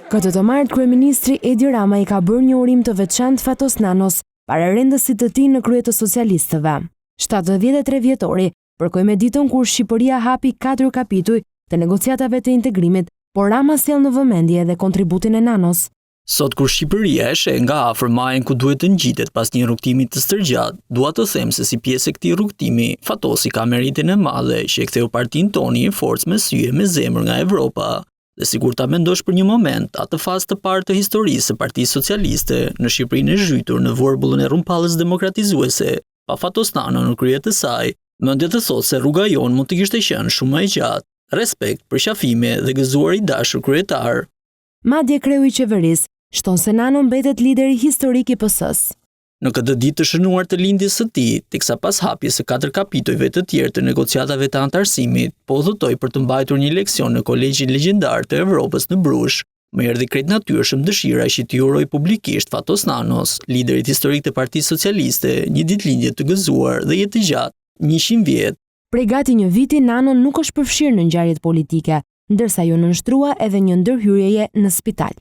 Këtë të martë, kryeministri Edi Rama i ka bërë një urim të veçantë Fatos Nanos para rendësit të tij në krye të socialistëve. 73 vjetori përkoi me ditën kur Shqipëria hapi 4 kapituj të negociatave të integrimit, por Rama sjell në vëmendje edhe kontributin e Nanos. Sot kur Shqipëria e sheh nga afër majën ku duhet të ngjitet pas një rrugtimi të stërgjatë, dua të them se si pjesë e këtij rrugtimi, Fatosi ka meritin e madhe që e ktheu partinë toni në forcë me sy e me zemër nga Evropa. Dhe sikur ta mendosh për një moment, atë fazë të parë të historisë së Partisë Socialiste në Shqipërinë e zhytur në vorbullën e rrumpallës demokratizuese, pa Fatos Nano në krye të saj, mendja të thotë se rruga jon mund të kishte qenë shumë më e gjatë. Respekt për qafime dhe gëzuar i dashur kryetar. Madje kreu i qeverisë shton se Nano mbetet lideri historik i PS-s. Në këtë ditë të shënuar të lindjes së tij, teksa pas hapjes së 4 kapitujve të tjerë të negociatave të antarësimit, po udhëtoi për të mbajtur një leksion në Kolegjin Legjendar të Evropës në Brush, më erdhi krejt natyrshëm dëshira që t'i uroj publikisht Fatos Nanos, liderit historik të Partisë Socialiste, një ditëlindje të gëzuar dhe jetë gjatë, 100 vjet. Prej gati një viti, Nano nuk është përfshirë në ngjarjet politike, ndërsa ju nënshtrua edhe një ndërhyrjeje në spital.